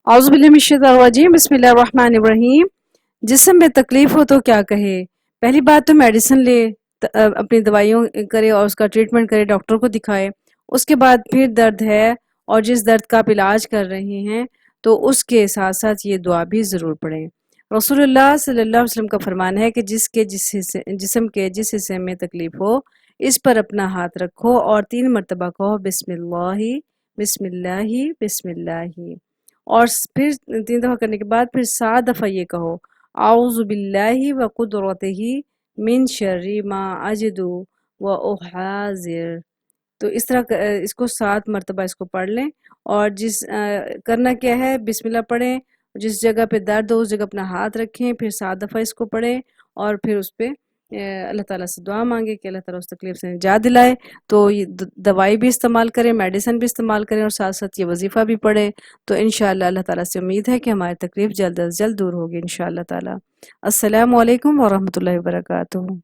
औज़ुबिल्लाहिमिनश्शैतानिर्रजीम बिस्मिल्लाहिर्रहमानिर्रहीम। जिस्म में तकलीफ़ हो तो क्या कहे। पहली बात तो मेडिसिन ले, अपनी दवाइयों करे और उसका ट्रीटमेंट करे, डॉक्टर को दिखाए। उसके बाद फिर दर्द है और जिस दर्द का आप इलाज कर रहे हैं तो उसके साथ साथ ये दुआ भी ज़रूर पढ़ें। रसूलुल्लाह सल्लल्लाहु अलैहि वसल्लम का फरमान है कि जिस्म के जिस हिस्से में तकलीफ़ हो इस पर अपना हाथ रखो और 3 मरतबा कहो बिस्मिल्लाहि बिस्मिल्लाहि बिस्मिल्लाहि। और फिर 3 दफ़ा करने के बाद फिर 7 दफ़ा ये कहो आऊज़ु बिल्लाहि व कुदरतिही मिन शर्रि मा अजिदु व उहाज़िर। तो इस तरह इसको 7 मरतबा इसको पढ़ लें। और करना क्या है, बिस्मिल्लाह पढ़ें, जिस जगह पे दर्द हो उस जगह अपना हाथ रखें, फिर 7 दफ़ा इसको पढ़ें और फिर उस पे अल्लाह ताला से दुआ मांगे कि अल्लाह ताला उस तकलीफ से निजात दिलाए। तो ये दवाई भी इस्तेमाल करें, मेडिसिन भी इस्तेमाल करें और साथ साथ ये वजीफ़ा भी पढ़ें। तो इंशाअल्लाह अल्लाह ताला से उम्मीद है कि हमारी तकलीफ जल्द अज जल्द दूर होगी इंशाअल्लाह ताला। अस्सलामु अलैकुम व रहमतुल्लाहि व बरकातुहू।